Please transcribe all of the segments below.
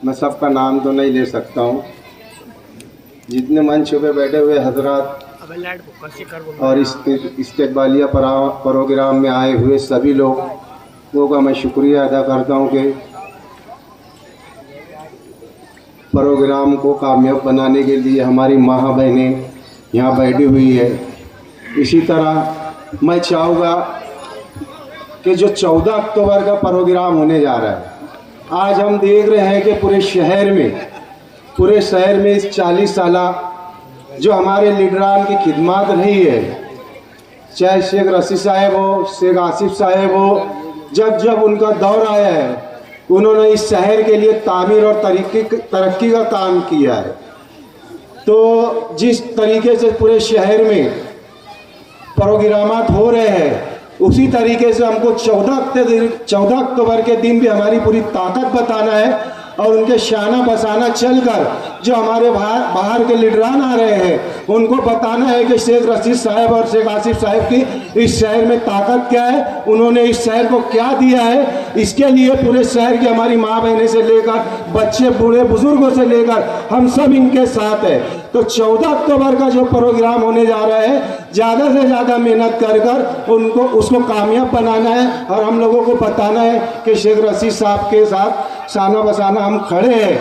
मैं सबका नाम तो नहीं ले सकता हूँ। जितने मंच पे बैठे हुए हजरात और इस्तेकबालिया प्रोग्राम में आए हुए सभी लोगों का मैं शुक्रिया अदा करता हूँ कि प्रोग्राम को कामयाब बनाने के लिए हमारी माँ बहनें यहाँ बैठी हुई है। इसी तरह मैं चाहूँगा कि जो 14 अक्टूबर का प्रोग्राम होने जा रहा है, आज हम देख रहे हैं कि पूरे शहर में इस 40 साल जो हमारे लीडरान की खिदमत रही है, चाहे शेख रशीद साहब हो, शेख आसिफ साहब हो, जब उनका दौर आया है उन्होंने इस शहर के लिए तामीर और तरक्की का काम किया है। तो जिस तरीके से पूरे शहर में प्रोग्रामात हो रहे हैं, उसी तरीके से हमको 14 अक्टूबर के दिन भी हमारी पूरी ताकत बताना है और उनके शाना बसाना चलकर जो हमारे बाहर के लीडरान आ रहे हैं उनको बताना है कि शेख रशीद साहब और शेख आसिफ साहब की इस शहर में ताकत क्या है, उन्होंने इस शहर को क्या दिया है। इसके लिए पूरे शहर की हमारी माँ बहनें से लेकर बच्चे बूढ़े बुजुर्गों से लेकर हम सब इनके साथ है। तो 14 अक्टूबर का जो प्रोग्राम होने जा रहा है, ज़्यादा से ज़्यादा मेहनत कर उनको उसको कामयाब बनाना है और हम लोगों को बताना है कि शेख रशीद साहब के साथ शाना बसाना हम खड़े हैं।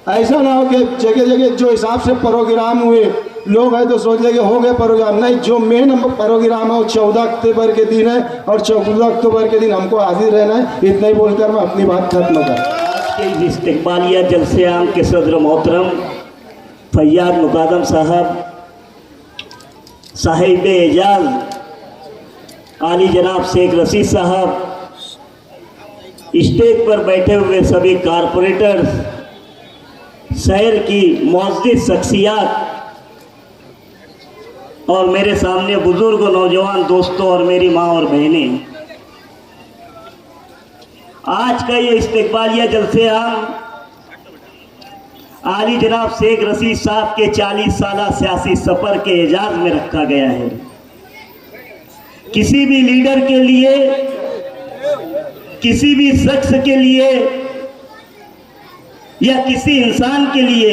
ऐसा ना हो कि जगह जगह जो हिसाब से प्रोग्राम हुए लोग हैं तो सोच लेंगे हो गए प्रोग्राम। नहीं, जो मेन प्रोग्राम है वो 14 अक्टूबर के दिन है और 14 अक्टूबर के दिन हमको हाजिर रहना है। इतना ही बोलकर मैं अपनी बात खत्म कर। आज के इस्तेकबालिया जलसे आम के सदर मोहतरम फैयाद मुकादम साहिब एजाज आली जनाब शेख रशीद साहब, स्टेज पर बैठे हुए सभी कारपोरेटर्स, शहर की मुअज़्ज़िज़ शख्सियात और मेरे सामने बुजुर्ग नौजवान दोस्तों और मेरी माँ और बहनें, आज का ये इस्तेकबालिया जलसे आम आली जनाब शेख रशीद साहब के 40 साला सियासी सफ़र के एजाज़ में रखा गया है। किसी भी लीडर के लिए, किसी भी शख्स के लिए या किसी इंसान के लिए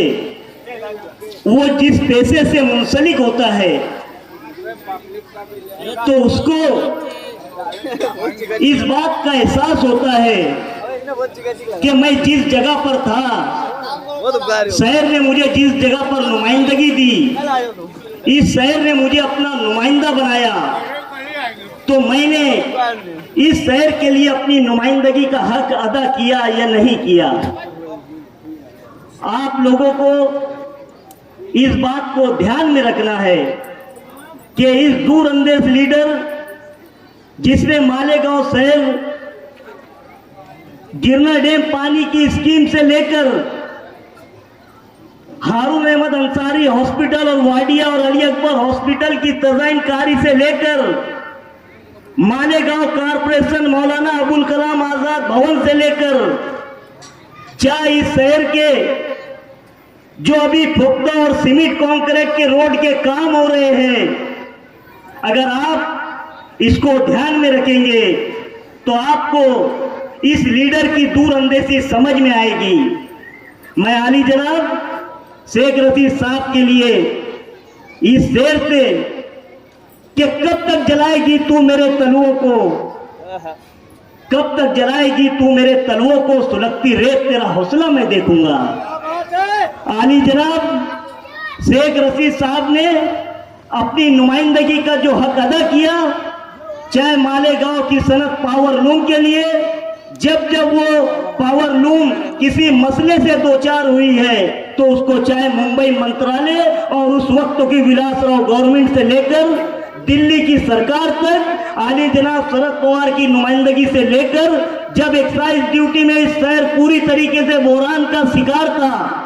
वो जिस पेशे से मुंसलिक होता है तो उसको इस बात का एहसास होता है कि मैं जिस जगह पर था, शहर ने मुझे जिस जगह पर नुमाइंदगी दी, इस शहर ने मुझे अपना नुमाइंदा बनाया, तो मैंने इस शहर के लिए अपनी नुमाइंदगी का हक अदा किया या नहीं किया। आप लोगों को इस बात को ध्यान में रखना है कि इस दूरअंदेश लीडर जिसने मालेगांव शहर गिरना डैम पानी की स्कीम से लेकर हारून अहमद अंसारी हॉस्पिटल और वाडिया और अली अकबर हॉस्पिटल की तज़ाइनकारी से लेकर मालेगांव कारपोरेशन मौलाना अबुल कलाम आजाद भवन से लेकर चाहे इस शहर के जो अभी पुख्ता और सीमेंट कंक्रीट के रोड के काम हो रहे हैं, अगर आप इसको ध्यान में रखेंगे तो आपको इस लीडर की दूरअंदेशी समझ में आएगी। मैं आली जनाब शेख रशीद साहब के लिए इस शेर से कि कब तक जलाएगी तू मेरे तलुओं को, कब तक जलाएगी तू मेरे तलुओं को, सुलगती रेत तेरा हौसला मैं देखूंगा। आली जनाब शेख रशीद साहब ने अपनी नुमाइंदगी का जो हक अदा किया, चाहे मालेगांव की सनत पावर लूम के लिए, जब वो पावर लूम किसी मसले से दो चार हुई है तो उसको चाहे मुंबई मंत्रालय और उस वक्त की विलासराव गवर्नमेंट से लेकर दिल्ली की सरकार तक, आली जनाब शरद पवार की नुमाइंदगी से लेकर जब एक्साइज ड्यूटी में इस शहर पूरी तरीके से बोरान का शिकार था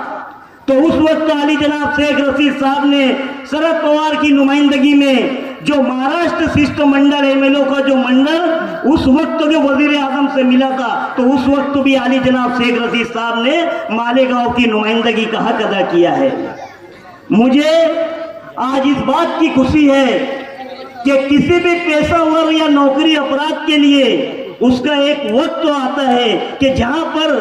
तो उस वक्त आली जनाब शेख रशीद साहब ने शरद पवार की नुमाइंदगी में जो महाराष्ट्र शिष्टमंडल एमएलओ का जो मंडल उस वक्त जो वजीर आजम से मिला था, तो उस वक्त भी आली जनाब शेख रशीद साहब ने मालेगांव की नुमाइंदगी का हक अदा किया है। मुझे आज इस बात की खुशी है कि किसी भी पेशेवर या नौकरी अपराध के लिए उसका एक वक्त तो आता है कि जहां पर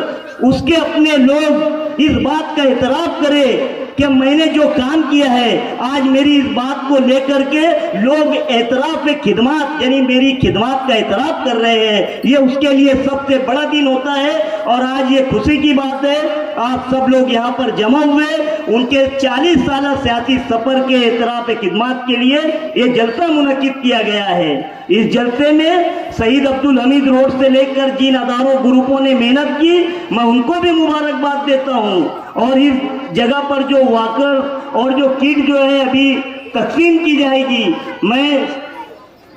उसके अपने लोग इस बात का इतराफ करें कि मैंने जो काम किया है, आज मेरी इस बात को लेकर के लोग एतराफ खिदमत यानी मेरी खिदमत का एतराफ कर रहे हैं, ये उसके लिए सबसे बड़ा दिन होता है। और आज ये खुशी की बात है, आप सब लोग यहाँ पर जमा हुए उनके 40 साल सियासी सफर के एतराफ खिदमत के लिए ये जलसा मुनक्किद किया गया है। इस जलसे में शहीद अब्दुल हमीद रोड से लेकर जिन अदारों ग्रुपों ने मेहनत की, मैं उनको भी मुबारकबाद देता हूँ। और इस जगह पर जो वाकर और जो किट जो है अभी तकसीम की जाएगी, मैं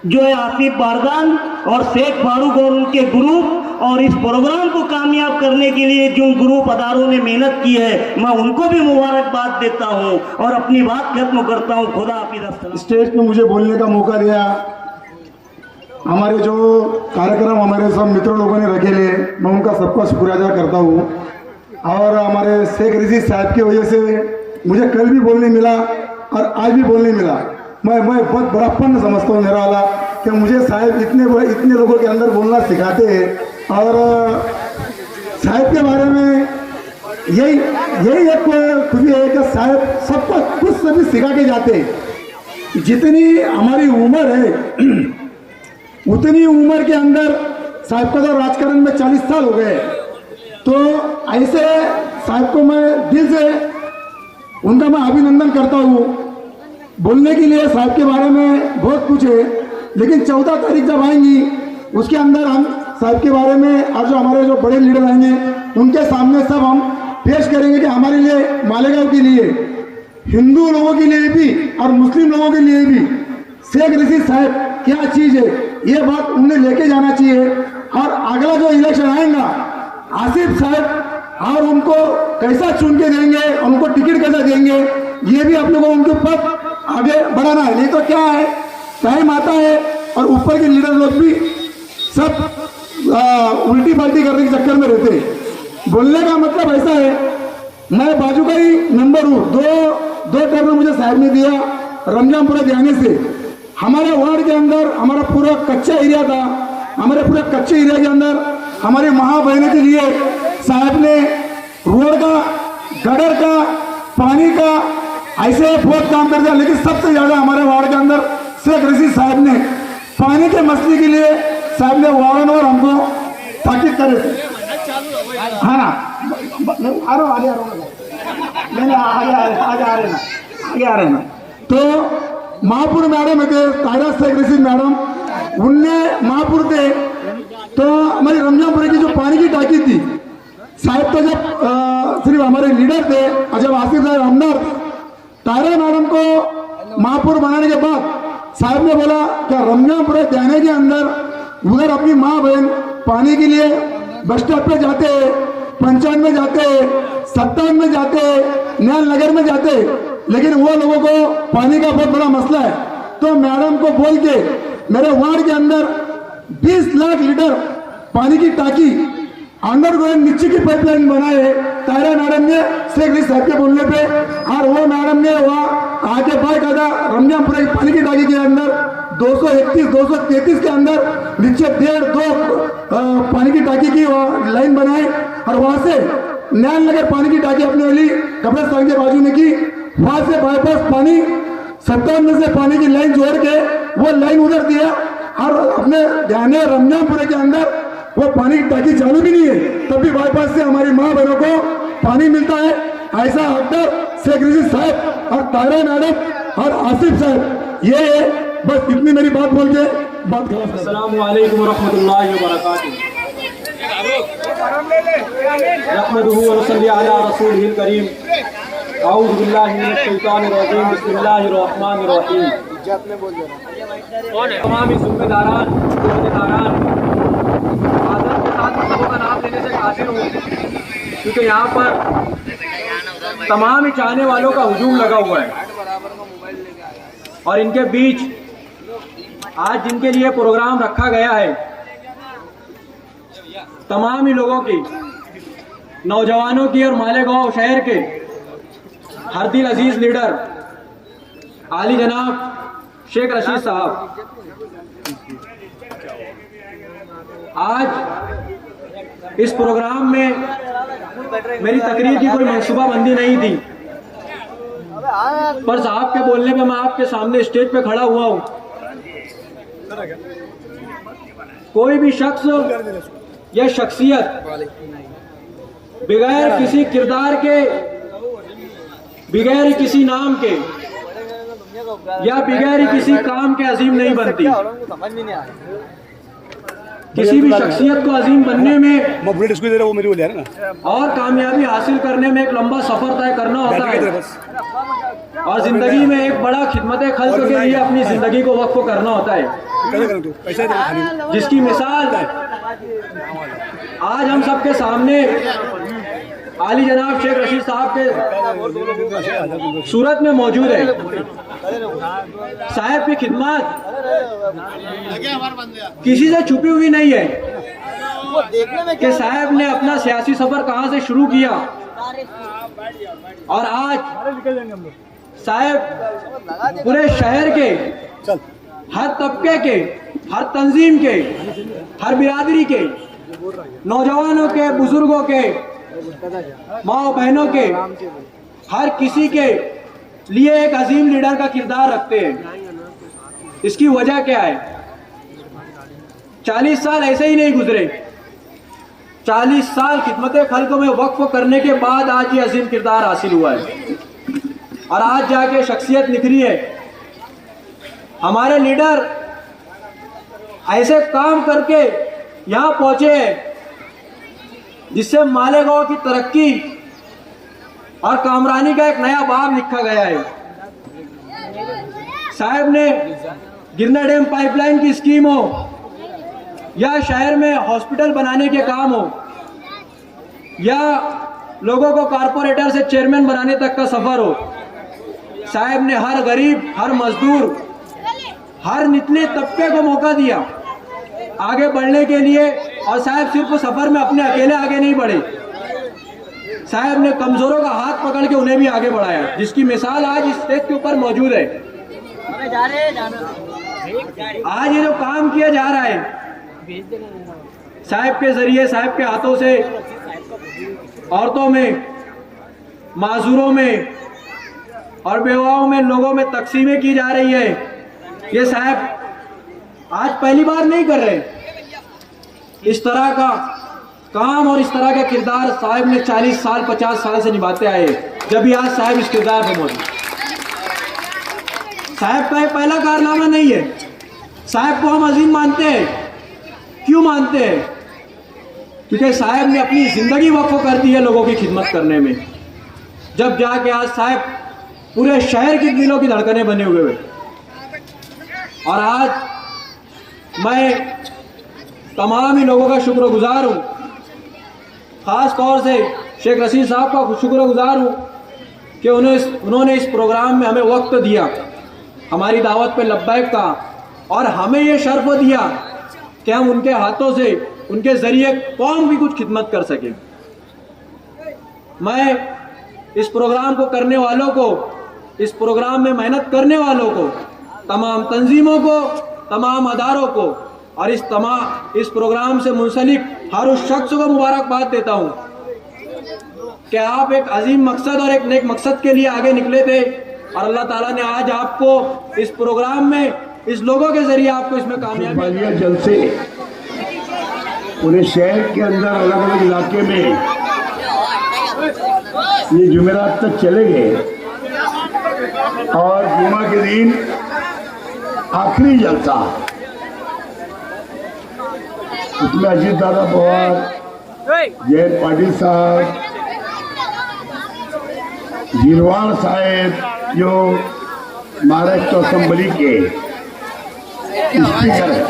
जो है आसिफ बारदान और शेख फारूक और उनके ग्रुप और इस प्रोग्राम को कामयाब करने के लिए जो ग्रुप अदारों ने मेहनत की है, मैं उनको भी मुबारकबाद देता हूं और अपनी बात खत्म करता हूं। खुदा हाफिज़। स्टेज पे मुझे बोलने का मौका दिया, हमारे जो कार्यक्रम हमारे सब मित्रों लोगों ने रखे ले, मैं उनका सबका शुक्रिया अदा करता हूँ। और हमारे शेख रशीद साहब की वजह से मुझे कल भी बोलने मिला और आज भी बोलने मिला। मैं बहुत बड़ापन समझता हूँ मेरा वाला कि मुझे साहब इतने लोगों के अंदर बोलना सिखाते हैं। और साहब के बारे में यही एक खुशी है कि साहब सबको कुछ से भी सिखा के जाते हैं। जितनी हमारी उम्र है उतनी उम्र के अंदर साहब का तो राजकारण में 40 साल हो गए, तो ऐसे साहब को मैं दिल से उनका मैं अभिनंदन करता हूँ। बोलने के लिए साहब के बारे में बहुत कुछ है, लेकिन 14 तारीख जब आएंगी उसके अंदर हम साहब के बारे में और जो हमारे जो बड़े लीडर आएंगे उनके सामने सब हम पेश करेंगे कि हमारे लिए मालेगांव के लिए, हिंदू लोगों के लिए भी और मुस्लिम लोगों के लिए भी शेख रशीद साहब क्या चीज़ है, ये बात उन्हें लेके जाना चाहिए। और अगला जो इलेक्शन आएगा आसिफ साहब और उनको कैसा चुन के देंगे, उनको टिकट कैसा देंगे, ये भी आप लोगों को उनके ऊपर आगे बढ़ाना है। नहीं तो क्या है, टाइम आता है और ऊपर के लीडर लोग भी सब उल्टी पलटी करने के चक्कर में रहते हैं। बोलने का मतलब ऐसा है, मैं बाजू का ही नंबर हूँ। दो टर्म मुझे साहब ने दिया रमजानपुरा जाने से। हमारे वार्ड के अंदर हमारा पूरा कच्चा एरिया था, हमारे पूरे कच्चे एरिया के अंदर हमारे माँ बहनों के लिए साहब ने रोड का, गटर का, पानी का ऐसे बहुत काम कर दिया। लेकिन सबसे ज़्यादा हमारे वार्ड के अंदर शेख रशीद साहब ने पानी के मसले के लिए साहब ने वारंवार हमको ताकीद करे थे। हाँ ना, आ रहे ना। तो महापुर मैडम थे, तायरा शेख रशीद मैडम, उनने महापुर थे। तो हमारी रमजानपुर की जो पानी की टाकी थी, साहब तो जब सिर्फ हमारे लीडर थे और जब आसिफ साहब आमदार थे, तायरा मैडम को महापुर बनाने के बाद साहब ने बोला कि रमजानपुर जाने के अंदर उधर अपनी माँ बहन पानी के लिए बस स्टॉप पे जाते, 95 में जाते, 57 में जाते, न्याल नगर में जाते, लेकिन वो लोगों को पानी का बहुत बड़ा मसला है। तो मैडम को बोल के मेरे वार्ड के अंदर 20 लाख लीटर पानी की टाकी अंडरग्राउंड नीचे की पाइपलाइन बनाए तायरा मैडम ने शेख रशीद साहब के बोलने पे। और वो मैडम ने वहाँ आके बाकायदा रमजानपुरा की पानी की टाकी के अंदर 231, 233 के अंदर नीचे 1.5-2 पानी की टाकी की लाइन बनाए और वहाँ से न्याल नगर पानी की टाकी अपने वाली कब्रिस्तान के बाजू में की। वहाँ से बाईपास पानी 57 में से पानी की लाइन जोड़ के वो लाइन उधर दिया और अपने ध्यान रमजानपुरे के अंदर वो पानी की टाकी चालू भी नहीं है, तब भी बाईपास से हमारी माँ बहनों को पानी मिलता है। ऐसा हकदार शेख रशीद साहब और तायरा मैडम और आसिफ साहब, ये है। बस इतनी मेरी बात बोल के बात खत्म। अस्सलामु अलैकुम वरहमतुल्लाहि वबरकातुहू। रहमतुहु व नसल्ली अला रसूलिहिल करीम। औज़ु बिल्लाहि मिनश शैतानिर रजीम। बिस्मिल्लाहिर रहमानिर रहीम। तमाम जिम्मेदारान, आदत के साथ सबों का नाम लेने से कासिर हूँ, क्योंकि यहाँ पर तमाम ही चाहने वालों का हुजूम लगा हुआ है। और इनके बीच आज जिनके लिए प्रोग्राम रखा गया है, तमाम ही लोगों की, नौजवानों की और मालेगांव शहर के हर दिल अजीज लीडर आली जनाब शेख रशीद साहब, आज इस प्रोग्राम में मेरी तकरीर की कोई मंसूबाबंदी नहीं थी, पर साहब के बोलने पे मैं आपके सामने स्टेज पे खड़ा हुआ हूँ। कोई भी शख्स या शख्सियत बगैर किसी किरदार के, बगैर किसी नाम के या बगैर किसी काम के अजीम नहीं बनती। किसी भी शख्सियत को अजीम बनने में और कामयाबी हासिल करने में एक लंबा सफर तय करना होता है, और जिंदगी में एक बड़ा खिदमत खल्क के लिए अपनी जिंदगी को वक्फ करना होता है, जिसकी मिसाल आज हम सबके सामने आली जनाब शेख रशीद साहब के सूरत में मौजूद है। साहब की खिदमत किसी से छुपी हुई नहीं है कि साहब ने अपना सियासी सफर कहां से शुरू किया और आज साहब पूरे शहर के हर तबके के, हर तंजीम के, हर बिरादरी के, नौजवानों के, बुजुर्गों के, माँ बहनों के, हर किसी के लिए एक अजीम लीडर का किरदार रखते हैं। इसकी वजह क्या है? 40 साल ऐसे ही नहीं गुजरे, 40 साल खिदमत खल्क में वक्फ करने के बाद आज ये अजीम किरदार हासिल हुआ है और आज जाके शख्सियत निखरी है। हमारे लीडर ऐसे काम करके यहाँ पहुंचे हैं जिससे मालेगांव की तरक्की और कामरानी का एक नया बाब लिखा गया है। साहब ने गिरना डैम पाइपलाइन की स्कीम हो या शहर में हॉस्पिटल बनाने के काम हो या लोगों को कारपोरेटर से चेयरमैन बनाने तक का सफर हो, साहब ने हर गरीब, हर मजदूर, हर निचले तबके को मौका दिया आगे बढ़ने के लिए। और साहब सिर्फ सफर में अपने अकेले आगे नहीं बढ़े, साहब ने कमजोरों का हाथ पकड़ के उन्हें भी आगे बढ़ाया, जिसकी मिसाल आज इस स्टेज के ऊपर मौजूद है। आज ये जो काम किया जा रहा है साहब के जरिए, साहब के हाथों से औरतों में, माजूरों में और बेवाओं में, लोगों में तकसीमें की जा रही है, ये साहब आज पहली बार नहीं कर रहे। इस तरह का काम और इस तरह का किरदार साहब ने 40 साल 50 साल से निभाते आए, जब भी आज साहब इस किरदार पे मौजूद। साहब का ये पहला कारनामा नहीं है। साहब को हम अजीम मानते हैं। क्यों मानते हैं? क्योंकि साहब ने अपनी जिंदगी वक्फ कर दी है लोगों की खिदमत करने में, जब जाके आज साहब पूरे शहर की दिलों की धड़कनें बने हुए हैं। और आज मैं तमाम ही लोगों का शुक्रगुजार हूँ, ख़ास तौर से शेख रशीद साहब का शुक्रगुजार हूँ कि उन्होंने इस प्रोग्राम में हमें वक्त दिया, हमारी दावत पे लब्बैक कहा और हमें ये शर्फ दिया कि हम उनके हाथों से, उनके ज़रिए कौम की कुछ खिदमत कर सकें। मैं इस प्रोग्राम को करने वालों को, इस प्रोग्राम में मेहनत करने वालों को, तमाम तंजीमों को, तमाम अदारों को और इस प्रोग्राम से मुंसलिक हर उस शख्स को मुबारकबाद देता हूँ कि आप एक अजीम मकसद और एक नेक मकसद के लिए आगे निकले थे और अल्लाह ताला ने आज आपको इस प्रोग्राम में, इस लोगों के जरिए आपको इसमें कामयाबी। जल से पूरे शहर के अंदर अलग अलग इलाके में ये जुमेरात तक चले गए और जुमा के दिन आखिरी जलसा, उसमें अजीत दादा पवार, जयंत पाटिल साहब, गिरवाल साहब जो महाराष्ट्र असेंबली के स्पीकर है,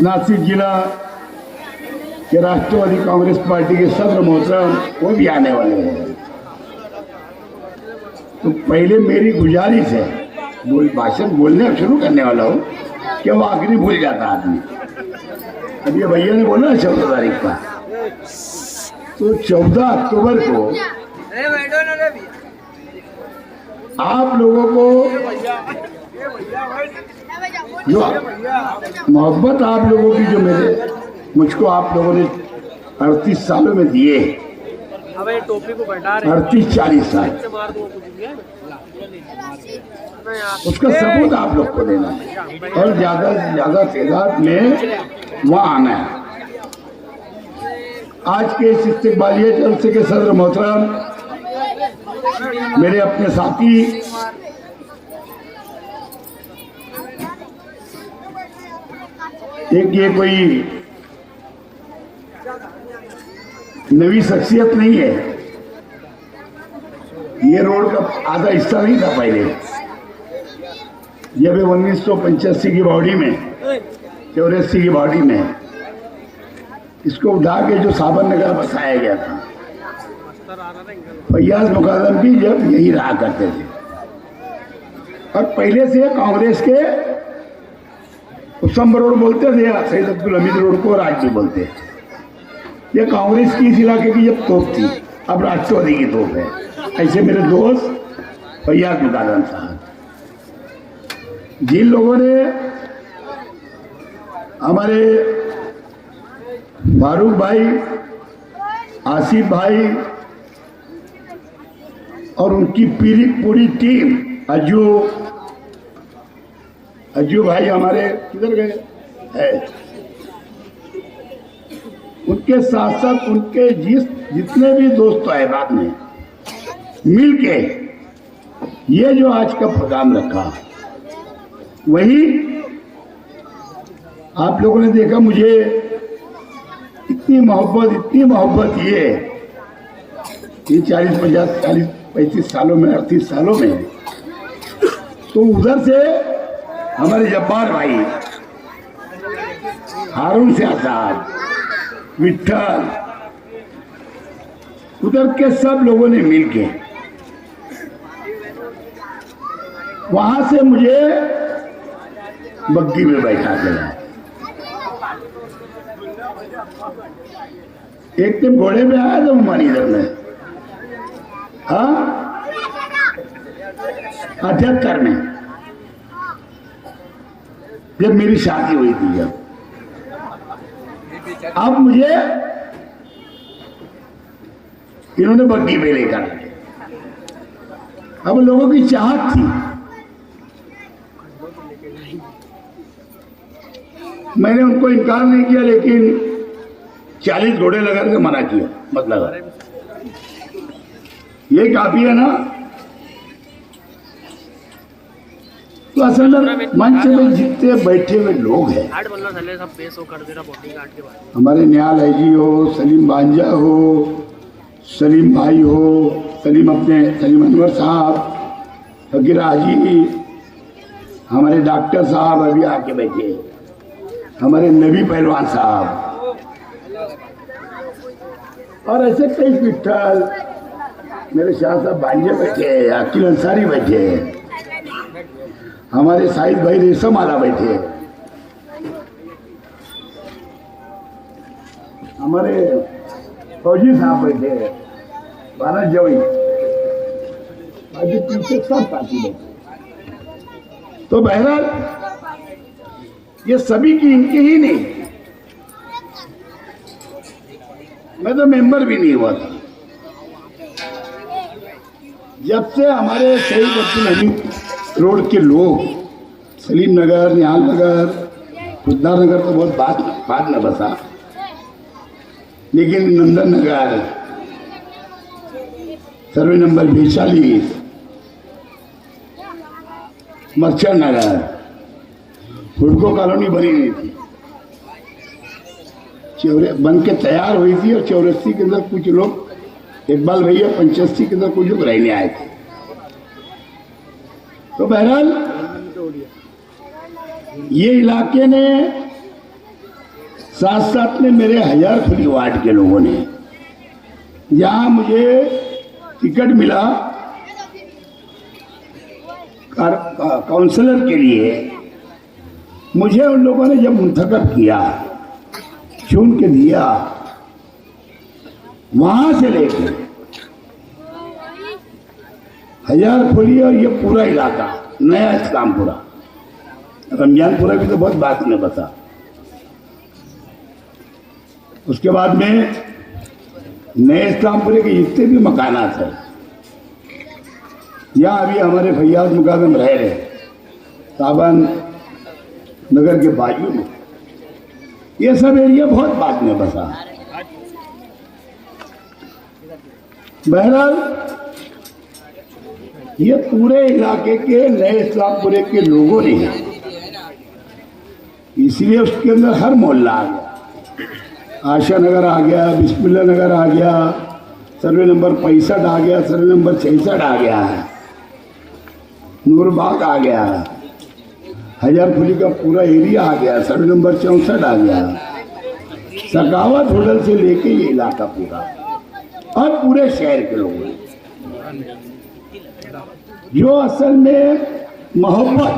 नासिक जिला के राष्ट्रवादी कांग्रेस पार्टी के सदर मोहतरम वो भी आने वाले हैं। तो पहले मेरी गुजारिश है, भाषण बोलने शुरू करने वाला हूँ कि वो आखिरी भूल जाता आदमी। अब ये भैया ने बोला 14 तारीख का, तो 14 अक्टूबर को आप लोगों को जो मोहब्बत आप लोगों की जो मुझको आप लोगों ने 38 सालों में दिए, अब ये टोपी को बैठा रहे 38-40 साल, मार दो कुछ भी है उसका सबूत आप लोग को देना है और ज्यादा से ज्यादा तादाद में वहाँ आना है। आज के इस इस्तिकबालिया जलसे के सदर मोहतरम, मेरे अपने साथी एक ये कोई नई शख्सियत नहीं है, ये रोड का आधा हिस्सा नहीं था पहले। जब 1985 की बॉडी में, 84 की बॉडी में इसको उठा के जो साबर नगर बसाया गया था, फैयाज मुकादम भी जब यही रहा करते थे और पहले से कांग्रेस के उसम रोड बोलते थे, सैयद अब्दुल हमीद रोड को राज भी बोलते हैं। ये कांग्रेस की इस इलाके की जब तोप थी, अब राष्ट्रवादी की तोप है। ऐसे मेरे दोस्त फैयाज मुकादम साहब, जिन लोगों ने हमारे फारूक भाई, आसिफ भाई और उनकी पूरी टीम, अज्जू भाई हमारे किधर गए है, उनके साथ साथ उनके जितने भी दोस्त आए बाद में मिलके ये जो आज का प्रोग्राम रखा, वही आप लोगों ने देखा। मुझे इतनी मोहब्बत ये 35 सालों में, 38 सालों में, तो उधर से हमारे जब्बार भाई हारून शाह साहब, विठल, उधर के सब लोगों ने मिलके वहां से मुझे बग्गी में बैठा के लाए। एक दिन घोड़े में आया था मनीधर में, हाँ 78 में, जब मेरी शादी हुई थी। अब मुझे इन्होंने बग्गी में लेकर, अब लोगों की चाहत थी, मैंने उनको इनकार नहीं किया, लेकिन 40 घोड़े लगा के मना किया, मत लगा, ये काफी है ना। तो असल में मंच में जितने बैठे हुए लोग हैं, हमारे न्याल जी हो, सलीम बांजा हो, सलीम भाई हो, सलीम अनवर साहब, फकीर हाजी, हमारे डॉक्टर साहब अभी आके बैठे, हमारे नबी पहलवान साहब, और ऐसे कई विठल, मेरे शाह साहब बांजे बैठे, अकील अंसारी बैठे, हमारे साहिद भाई रेशम आला बैठे, हमारे फौजी साहब बैठे, भारत जवाई, पीछे सब साथी बैठे। तो बहरहाल ये सभी की इनके ही नहीं, मैं तो मेंबर भी नहीं हुआ था। जब से हमारे शहीद अब्दुल हमीद रोड के लोग, सलीम नगर, निहाल नगर, खुददार नगर तो बहुत बाद में बसा, लेकिन नंदन नगर, सर्वे नंबर 42, मर्चेंट नगर, हुडको कॉलोनी बनी नहीं थी, बन के तैयार हुई थी, और 84 के अंदर कुछ लोग, इकबाल भैया 85 के अंदर कुछ लोग रहने आए थे। तो बहरहाल ये इलाके ने साथ साथ में मेरे हजारखुली वार्ड के लोगों ने, जहां मुझे टिकट मिला काउंसलर के लिए, मुझे उन लोगों ने जब मुंतखब किया, चुन के दिया, वहां से लेके हजारखुली और ये पूरा इलाका, नया इस्लामपुरा, रमजानपुरा भी तो बहुत बाद में बसा, उसके बाद में नए इस्लामपुरे के जितने भी मकानात हैं, या अभी हमारे फैयाज मुकादम रह रहे सावन नगर के बाजू में, ये सब एरिया बहुत बाद में बसा। बहरहाल ये पूरे इलाके के नए इस्लामपुरे के लोगों ने, इसलिए उसके अंदर हर मोहल्ला आ गया, आशा नगर आ गया, बिस्मिल्ला नगर आ गया, सर्वे नंबर 65 आ गया, सर्वे नंबर 66 आ गया है, नूरबाग आ गया, हजारपुरी का पूरा एरिया आ गया, सर्वे नंबर 64 आ गया, सकावत होटल से लेके ये इलाका पूरा और पूरे शहर के लोगों ने जो असल में मोहब्बत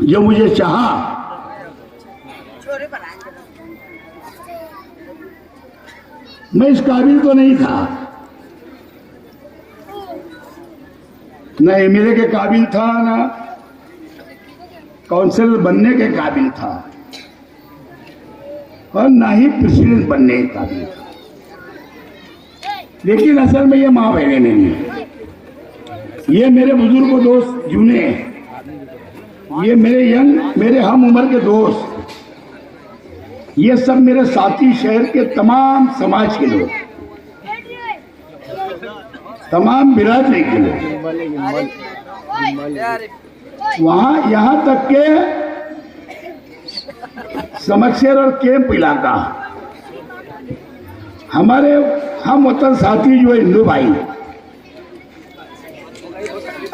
जो मुझे चाहा, मैं इस काबिल तो नहीं था, न एमएलए के काबिल था, ना काउंसिलर बनने के काबिल था, और ना ही प्रेसिडेंट बनने के काबिल था। लेकिन असल में ये माँ बहने नहीं है, ये मेरे बुजुर्ग दोस्त जूने, ये मेरे हम उम्र के दोस्त, ये सब मेरे साथी, शहर के तमाम समाज के लोग, तमाम बिरादरी के लोग, वहां यहां तक के समक्षेर और कैंप इलाका, हमारे हम वतन साथी जो है हिंदू भाई,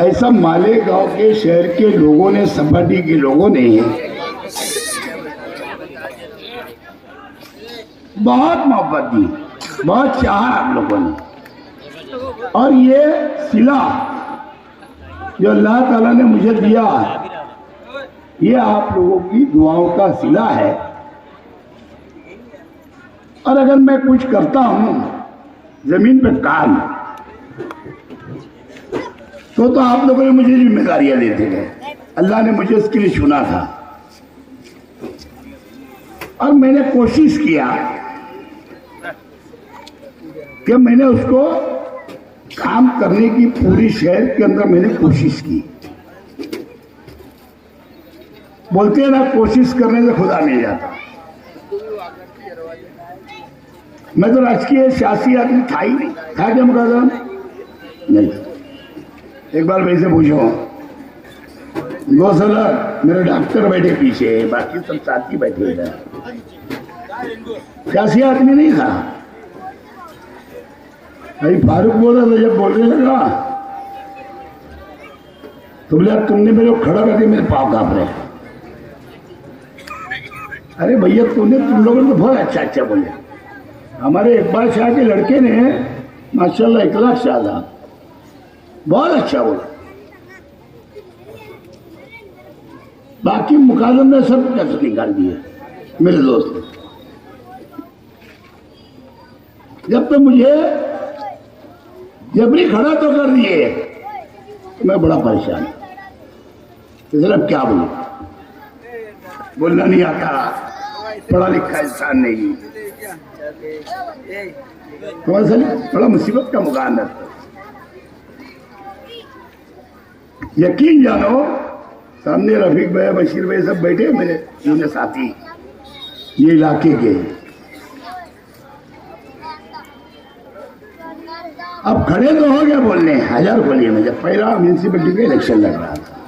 ऐसा मालेगांव के शहर के लोगों ने, सपाटी के लोगों ने बहुत मोहब्बत दी, बहुत चाहा आप लोगों ने। और ये सिला जो अल्लाह ताला ने मुझे दिया, ये आप लोगों की दुआओं का सिला है। और अगर मैं कुछ करता हूं जमीन पे काम, तो आप लोगों ने मुझे जिम्मेदारियां देते गए, अल्लाह ने मुझे इसके लिए चुना था, और मैंने कोशिश किया कि मैंने उसको काम करने की पूरी शहर के अंदर मैंने कोशिश की। बोलते हैं ना, कोशिश करने से खुदा मिल जाता। मैं तो राजकीय सियासी आदमी था ही नहीं, था क्या मुकादम नहीं। एक बार वैसे पूछो, 2 साल मेरे डॉक्टर बैठे पीछे, बाकी सब साथी बैठे इधर, सियासी आदमी नहीं था। भाई फारूक बोला था, जब बोलने लगा तो बोला तुमने मेरे को खड़ा करके मेरे पाँव कांप रहे। अरे भैया तुम लोगों ने तो बहुत अच्छा बोले। हमारे इकबाल शाह के लड़के ने माशाल्लाह 1 लाख शाह बहुत अच्छा बोला। बाकी मुकादम ने सब कैसे निकाल दिए मेरे दोस्त ने। जब तो मुझे जबरी खड़ा तो कर दिए तो मैं बड़ा परेशान, इसलिए अब क्या बोलूं, बोलना नहीं आता, पढ़ा लिखा इंसान नहीं, तुम्हारे साथ बड़ा मुसीबत का मुकाम है। यकीन जानो, सामने रफीक भाई, बशीर भाई सब बैठे मेरे जूने साथी ये इलाके के। अब खड़े तो हो गया बोलने, हजार बोलिए में जब पहला म्यूनसिपलिटी का इलेक्शन लग रहा था,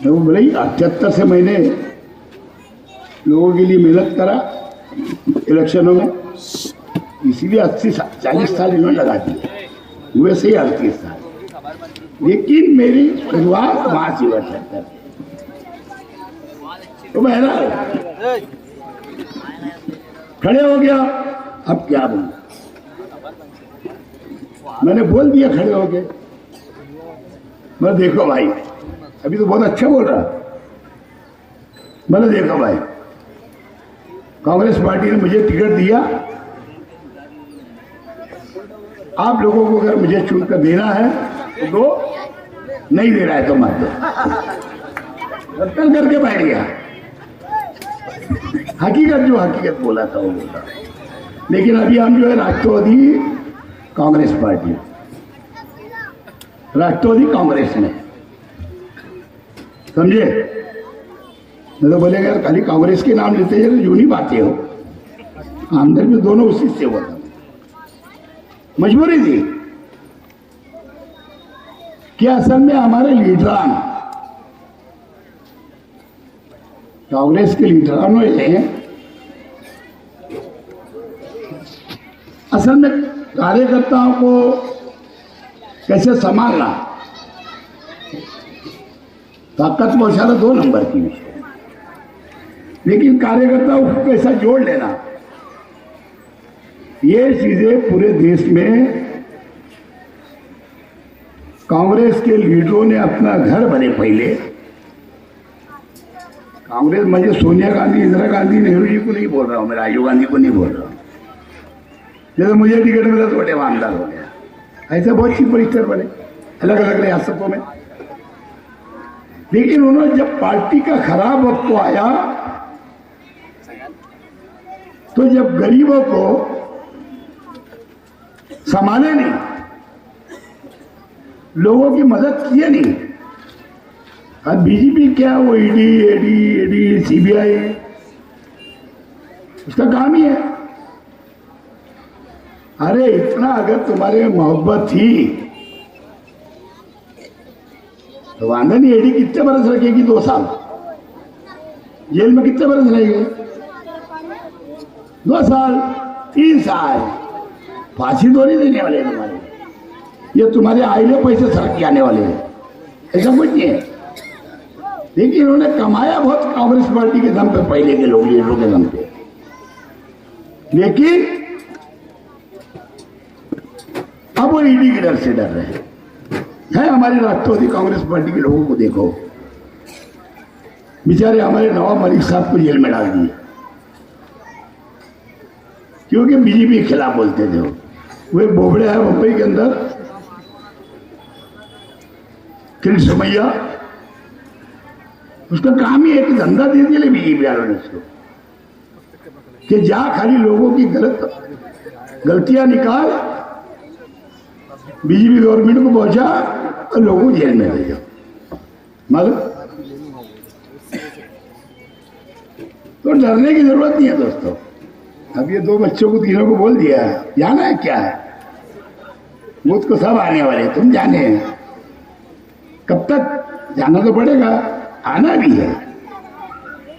तो वो बोले 78 से मैंने लोगों के लिए मेहनत करा इलेक्शनों में, इसीलिए 40 साल इन्होंने लगा दिए, हुए से ही 38 साल। लेकिन मेरी शुरुआत वहां से हुआ 78। तो बहरहाल खड़े हो गया, अब क्या बोलूं, मैंने बोल दिया खड़े हो गए। मैं देखो भाई, अभी तो बहुत अच्छा बोल रहा, मैंने देखो भाई, कांग्रेस पार्टी ने मुझे टिकट दिया, आप लोगों को अगर मुझे चुनकर देना है तो दो, नहीं दे रहा है तो मत दो। करके बैठ गया। हकीकत जो हकीकत बोला था वो बोला। लेकिन अभी हम जो है राष्ट्रवादी कांग्रेस पार्टी, राष्ट्रवादी कांग्रेस में, समझे? नहीं तो बोलेगा यार खाली कांग्रेस के नाम लेते हैं, यूं नहीं बातें हो। अंदर में दोनों उसी से हुआ था, मजबूरी थी कि असल में हमारे लीडरान, कांग्रेस के लीडरानों ने असल में कार्यकर्ताओं को कैसे संभालना, ताकत पहुंचाना 2 नंबर की, लेकिन कार्यकर्ताओं को कैसा जोड़ लेना, ये चीजें पूरे देश में कांग्रेस के लीडरों ने अपना घर बने। पहले कांग्रेस मुझे सोनिया गांधी, इंदिरा गांधी, नेहरू जी को नहीं बोल रहा हूं, मैं राजीव गांधी को नहीं बोल रहा हूं। जैसे मुझे टिकट मिला तो बड़े ईमानदार हो गया, ऐसे बहुत चीफ मिनिस्टर बने अलग अलग रियासतों में। लेकिन उन्होंने जब पार्टी का खराब वक्त आया तो जब गरीबों को संभाले नहीं, लोगों की मदद किए नहीं। अब बीजेपी क्या, वो ईडी सीबीआई उसका काम ही है। अरे इतना अगर तुम्हारे मोहब्बत थी तो वांदा नहीं, ईडी कितने बरस रखेगी? 2 साल जेल में कितने बरस रहेंगे? 2 साल 3 साल फांसी तो नहीं देने वाले तुम्हारे, ये तुम्हारे आईले पैसे सड़क के आने वाले हैं, ऐसा कुछ नहीं है। लेकिन उन्होंने कमाया बहुत कांग्रेस पार्टी के दम पे, पहले के लोग लीडरों के दम पे। लेकिन अब वो ईडी के डर से डर रहे हैं। हमारी राष्ट्रवादी कांग्रेस पार्टी के लोगों को देखो, बेचारे हमारे नवाब मलिक साहब को जेल में डाल दिए क्योंकि बीजेपी के खिलाफ बोलते थे। वो एक बोबड़े है मुंबई के अंदर, किरण समैया, उसका काम ही एक धंधा दे दिया बीजेपी वालों ने उसको कि जा खाली लोगों की गलतियां निकाल, बीजेपी गवर्नमेंट को पहुंचा और लोगों को जेल में भेजा। मालूम? तो डरने की जरूरत नहीं है दोस्तों। अब ये 2 बच्चों को, तीनों को बोल दिया जाना है, क्या है मुझको सब आने वाले, तुम जाने हैं। कब तक जाना तो पड़ेगा, आना भी है।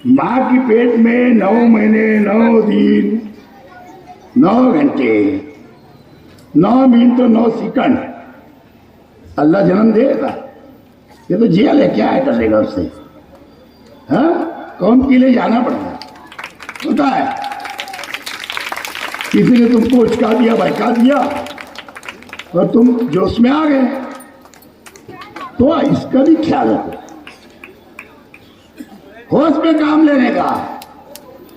माँ की पेट में 9 महीने 9 दिन 9 घंटे 9 मिनट तो 9 सेकंड अल्लाह जन्म देगा। ये तो जेल है, क्या है कर लेगा उससे? हाँ, कौन के लिए जाना पड़ता होता है। किसी ने तुमको उचका दिया, बहका दिया और तुम जोश में आ गए, तो इसका भी ख्याल रखो, होश में काम लेने का।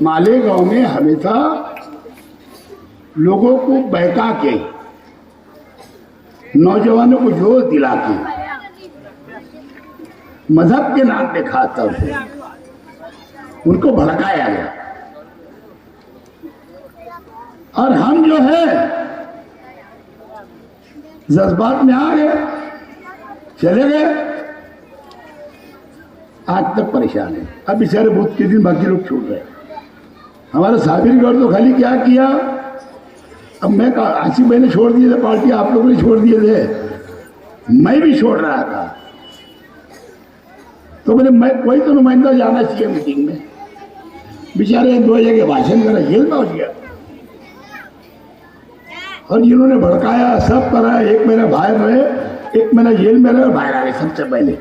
मालेगांव में हमेशा लोगों को बहका के, नौजवानों को जोश दिला के, मजहब के नाम पे खासतौर से उनको भड़काया गया। और हम जो है जज्बात में आ गए, चले गए, आज तक परेशान है। अब बेचारे बहुत के दिन बाकी लोग छूट रहे। हमारा साबिरगढ़ तो खाली क्या किया, अब मैं आसिफ भाई ने छोड़ दिए थे पार्टी, आप लोगों ने छोड़ दिए थे, मैं भी छोड़ रहा था। तो मैंने कोई तो नुमाइंदा जाना चाहिए मीटिंग में। बेचारे 2 जगह भाषण करा, जेल में हो गया। और जिन्होंने भड़काया सब करा, एक महीना बाहर रहे, 1 महीना जेल में रहे और बाहर आ गए सबसे पहले।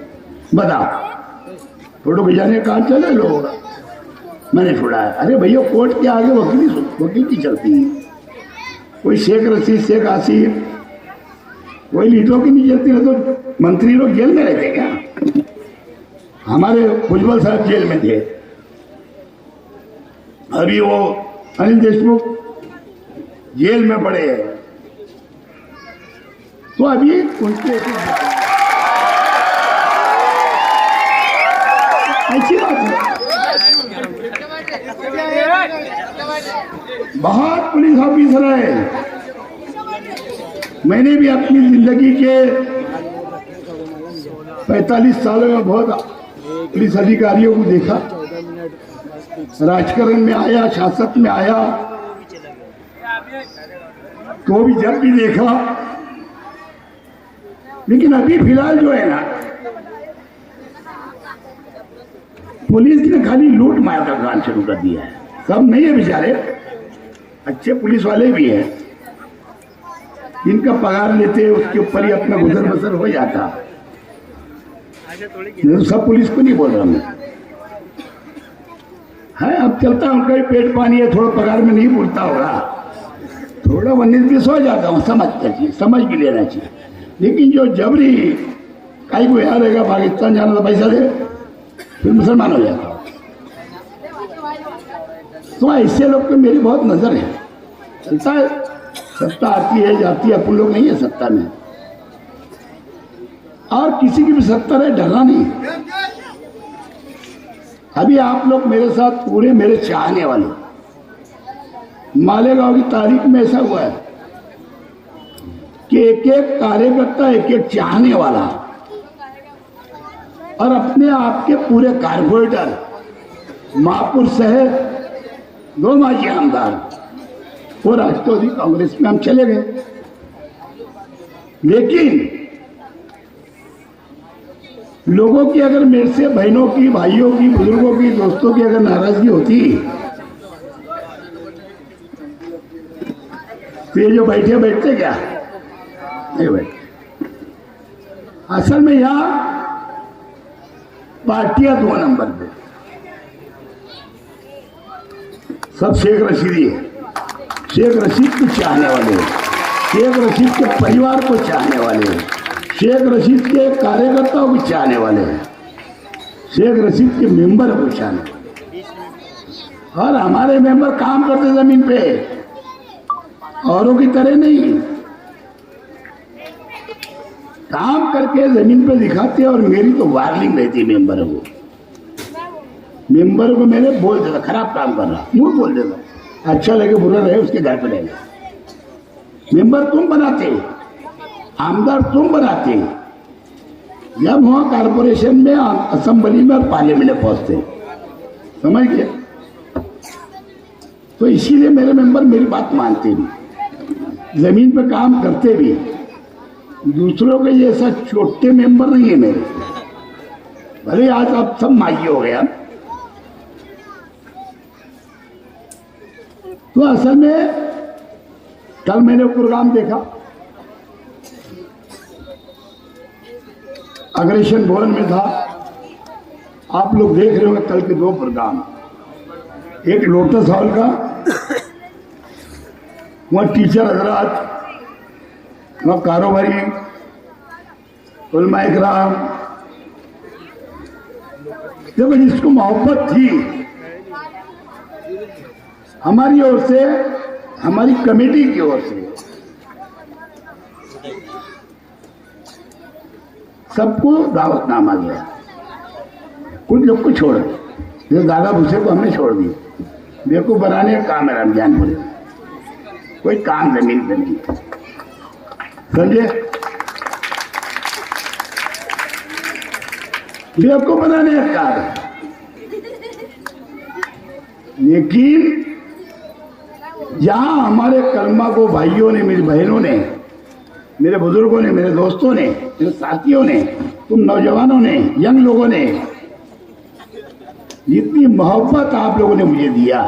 बताओ, फोटो खिंचाने कहाँ चले लोग, मैंने छोड़ा है। अरे भैया, कोर्ट के आगे वकील की चलती है, कोई शेख रशीद, शेख आसिफ, कोई लीडरों की नहीं चलती। ना तो मंत्री लोग जेल में रहते क्या? हमारे भुजबल साहब जेल में थे, अभी वो अनिल देशमुख जेल में पड़े हैं। तो अभी उनके ऐसी बात है। बहुत पुलिस ऑफिसर है। मैंने भी अपनी जिंदगी के 45 सालों में बहुत पुलिस अधिकारियों को देखा, राजकारण में आया, शासक में आया, तो भी जब भी देखा। लेकिन अभी फिलहाल जो है ना, पुलिस ने खाली लूट मार का काम शुरू कर दिया है। सब नहीं है बेचारे, अच्छे पुलिस वाले भी हैं, इनका पगार लेते हैं, उसके ऊपर ही अपना गुजर बसर हो जाता। सब पुलिस को नहीं बोल रहा मैं, है अब चलता उनका भी पेट पानी है, थोड़ा पगार में नहीं बोलता होगा, थोड़ा 19-20 हो जाता हूँ, समझ भी लेना चाहिए। लेकिन जो जबरी कहीं को यहाँ रहेगा पाकिस्तान जाना तो पैसा दे, फिर मुसलमान हो जाता। तो ऐसे लोग पे मेरी बहुत नजर है। चलता है, सत्ता आती है जाती है, अपन लोग नहीं है सत्ता में, और किसी की भी सत्ता रहे डरना नहीं। अभी आप लोग मेरे साथ पूरे मेरे चाहने वाले, मालेगांव की तारीख में ऐसा हुआ है कि एक एक कार्यकर्ता, एक एक चाहने वाला और अपने आप के पूरे कारपोरेटर, महापुर शहर 2 माजी आमदार, वो राष्ट्रवादी कांग्रेस में हम चले गए। लेकिन लोगों की अगर मेरे से, बहनों की, भाइयों की, बुजुर्गों की, दोस्तों की अगर नाराजगी होती, तो ये जो बैठते क्या नहीं बैठते। असल में यहां पार्टियां 2 नंबर पे, सब शेख रशीदी है, शेख रशीद को चाहने वाले, शेख रशीद के परिवार को चाहने वाले, शेख रशीद के कार्यकर्ताओं को चाहने वाले, शेख रशीद के मेंबर को चाहने वाले। और हमारे मेंबर काम करते जमीन पे, औरों की तरह नहीं, काम करके जमीन पे दिखाते। और मेरी तो वार्निंग रहती मेंबर को, मेंबर को मैंने बोल देता खराब काम कर रहा, मुंह बोल देता, अच्छा लगे बुरा रहे उसके घर पे रहेगा। मेंबर तुम बनाते, आमदार तुम बनाते, जब वहां कारपोरेशन में, असेंबली में और पार्लियामेंट में पहुंचते, समझ गए। तो इसीलिए मेरे मेंबर मेरी बात मानते भी, जमीन पे काम करते भी। दूसरों के जैसा छोटे मेंबर नहीं है मेरे, भले आज आप सब माई हो गया। तो असल में कल मैंने प्रोग्राम देखा, अग्रेशन भवन में था, आप लोग देख रहे होंगे कल के 2 प्रोग्राम, एक लोटस हॉल का, वहाँ टीचर हजरात, वहाँ कारोबारी, उलमा इकराम, देखो जिसको मोहब्बत थी हमारी ओर से, हमारी कमेटी की ओर से, सबको दावतनामा गया। कुछ लोग को छोड़ दिया, जो दादा भूसे को हमने छोड़ दिया, देखो बनाने का काम है रमजानपुर, कोई काम जमीन पे नहीं, समझे। देखो बनाने का काम है, लेकिन जहां हमारे कलमा को भाइयों ने, मेरी बहनों ने, मेरे बुजुर्गों ने, मेरे दोस्तों ने, मेरे साथियों ने, तुम नौजवानों ने, यंग लोगों ने, जितनी मोहब्बत आप लोगों ने मुझे दिया,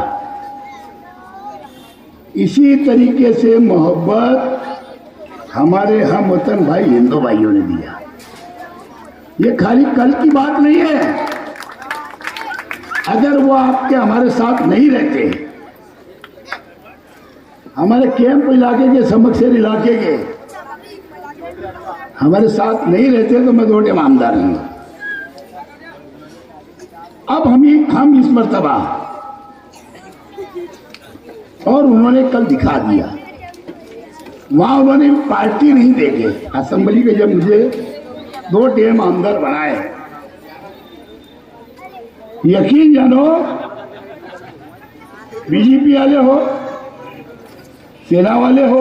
इसी तरीके से मोहब्बत हमारे हम वतन भाई हिंदू भाइयों ने दिया। ये खाली कल की बात नहीं है। अगर वो आपके हमारे साथ नहीं रहते, हमारे कैंप इलाके के, समकसेर इलाके के हमारे साथ नहीं रहते, तो मैं 2 टाइम आमदार हूँ। अब हम इस मर्तबा, और उन्होंने कल दिखा दिया, वहां उन्होंने पार्टी नहीं देखे, असेंबली के जब मुझे 2 टाइम आमदार बनाए, यकीन जानो, बीजेपी वाले हो, सेना वाले हो,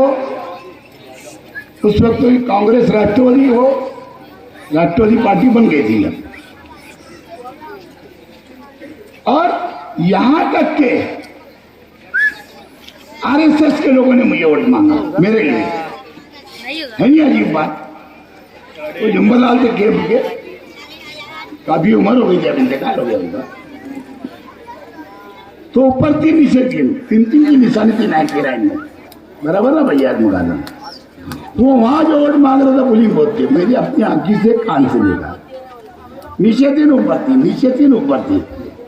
उस वक्त तो कांग्रेस राष्ट्रवादी हो, राष्ट्रवादी पार्टी बन गई थी अब। और यहां तक के आरएसएस के लोगों ने मुझे वोट मांगा मेरे लिए। है नहीं अजीब बात? वो जम्बरलाल थे गेम के, काफी उम्र हो गई, जब इंतकाल हो गया उनका। तो ऊपर 3 नीचे 3 की निशानी थी 99 में, बराबर ना भैया मुकाबला। वो वहां जो वोट मांग रहा था पुलिस बहुत थी, मैंने अपनी आंखी से कान से देखा। नीचे 3 ऊपर थी, नीचे 3 ऊपर थी,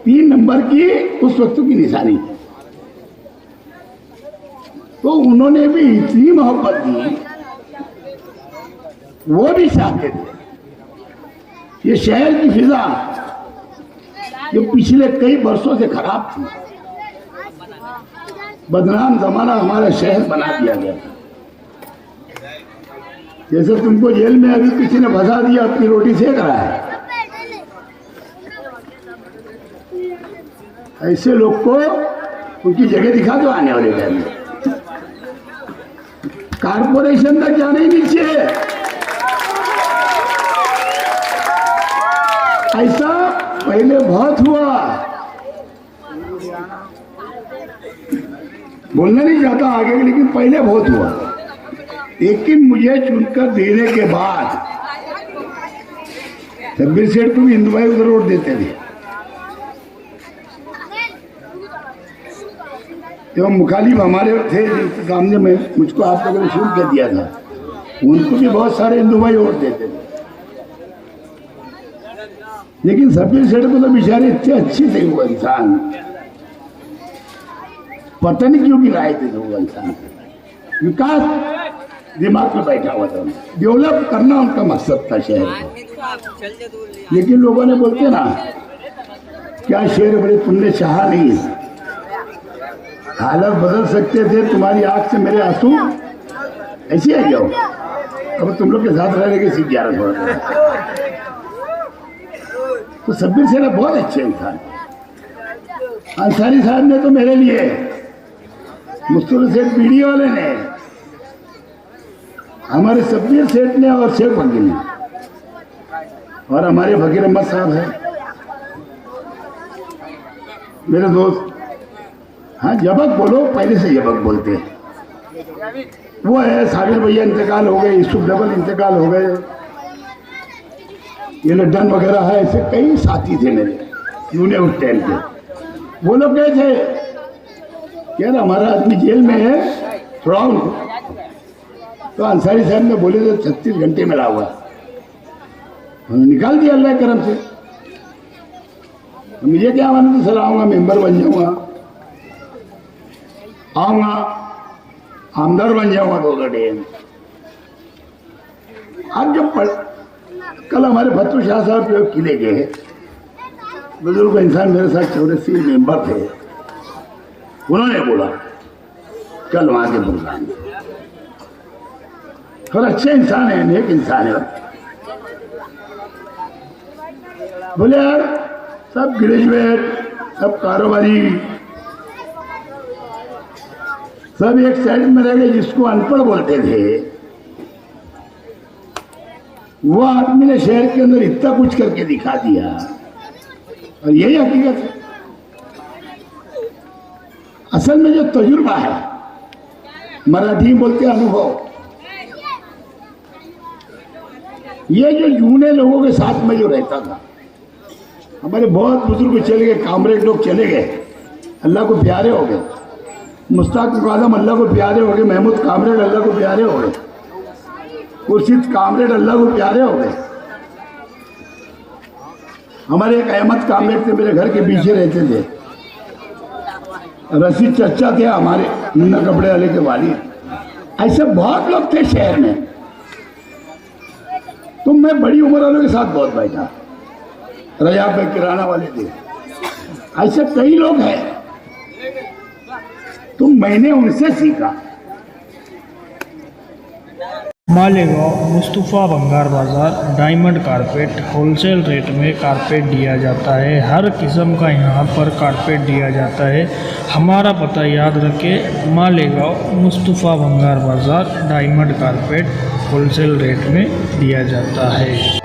3 नंबर की उस वक्त की निशानी। तो उन्होंने भी इतनी मोहब्बत दी, वो भी चाहते थे ये शहर की फिजा जो पिछले कई वर्षों से खराब थी, बदनाम जमाना हमारा शहर बना दिया गया था। जैसे तुमको जेल में अभी किसी ने फंसा दिया, अपनी रोटी सेक रहा है, ऐसे लोग को उनकी जगह दिखा दो आने वाले टाइम में। कारपोरेशन तक जाने ही नीचे, ऐसा पहले बहुत हुआ। बोलना नहीं चाहता आगे, लेकिन पहले बहुत हुआ। लेकिन मुझे चुनकर देने के बाद शब्बीर सेठ को भी हिंदू भाई उधर वोट देते थे। एवं मुखालिफ हमारे थे जिनके सामने में मुझको आप लोगों ने शुरू कर दिया था, उनको भी बहुत सारे हिंदू भाई वोट देते थे। लेकिन शब्बीर सेठ को तो बेचारे इतने अच्छे थे वो इंसान, पता नहीं क्यों गिराए थे वो इंसान। विकास दिमाग में बैठा हुआ था, डेवलप करना उनका मकसद था शहर को। लेकिन लोगों ने बोलते ना, क्या शेर बड़े तुमने चाहा नहीं, हालत बदल सकते थे, तुम्हारी आंख से मेरे आंसू ऐसे आ जाओ। अब तुम लोग के साथ रहने के सीख 11 थोड़ा। तो शब्बीर सेठ बहुत अच्छे इंसान। अंसारी साहब ने तो मेरे लिए, मुस्तफा सेठ पीढ़ी वाले ने, हमारे शब्बीर सेठ ने और शेख वकील ने, और हमारे फकीर अहमद साहब हैं मेरे दोस्त। हाँ जबक बोलो, पहले से जबक बोलते हैं। वो है साबिर भैया इंतकाल हो गए, यूसुफ डबल इंतकाल हो गए, ये लड्डन वगैरह है, ऐसे कई साथी थे मेरे यूने उस टाइम पे। वो लोग गए थे, यार हमारा आदमी जेल में है, थोड़ा उनको। तो अंसारी साहब ने बोले तो 36 घंटे में ला हुआ, निकाल दिया अल्लाह करम से। मुझे क्या मालूम था, सर आऊँगा मेंबर बन जाऊँगा, आऊँगा आमदार बन जाऊँगा 2 डेम। अब जब कल हमारे भत्तू शाह साहब किले गए, बुजुर्ग इंसान मेरे साथ 84 मेंबर थे, उन्होंने बोला कल वहां के प्रोग्राम, और अच्छे इंसान है, नेक इंसान है। बोले यार सब ग्रेजुएट, सब कारोबारी, सब एक साइड में रह गए। जिसको अनपढ़ बोलते थे, वो आदमी ने शहर के अंदर इतना कुछ करके दिखा दिया, और यही हकीकत है। असल में जो तजुर्बा है, मराठी बोलते अनुभव, ये जो यूने लोगों के साथ में जो रहता था, हमारे बहुत बुजुर्ग चले गए, कामरेड लोग चले गए, अल्लाह को प्यारे हो गए। मुश्ताक आजम अल्लाह को प्यारे हो गए, महमूद कामरेड अल्लाह को प्यारे हो गए, खुर्शीद कामरेड अल्लाह को प्यारे हो गए। हमारे एक अहमद कामरेड थे, मेरे घर के पीछे रहते थे। रशीद चचा थे हमारे मुन्ना कपड़े वाले के वालिद। ऐसे बहुत लोग थे शहर में। तो मैं बड़ी उम्र वालों के साथ बहुत बैठा, रजा पे किराना वाले थे, ऐसे कई लोग हैं। तो मैंने उनसे सीखा। मालेगांव मुस्तफ़ा भंगार बाज़ार डायमंड कारपेट होलसेल रेट में कारपेट दिया जाता है। हर किस्म का यहाँ पर कारपेट दिया जाता है। हमारा पता याद रखें, मालेगांव मुस्तफ़ा भंगार बाज़ार डायमंड कारपेट होलसेल रेट में दिया जाता है।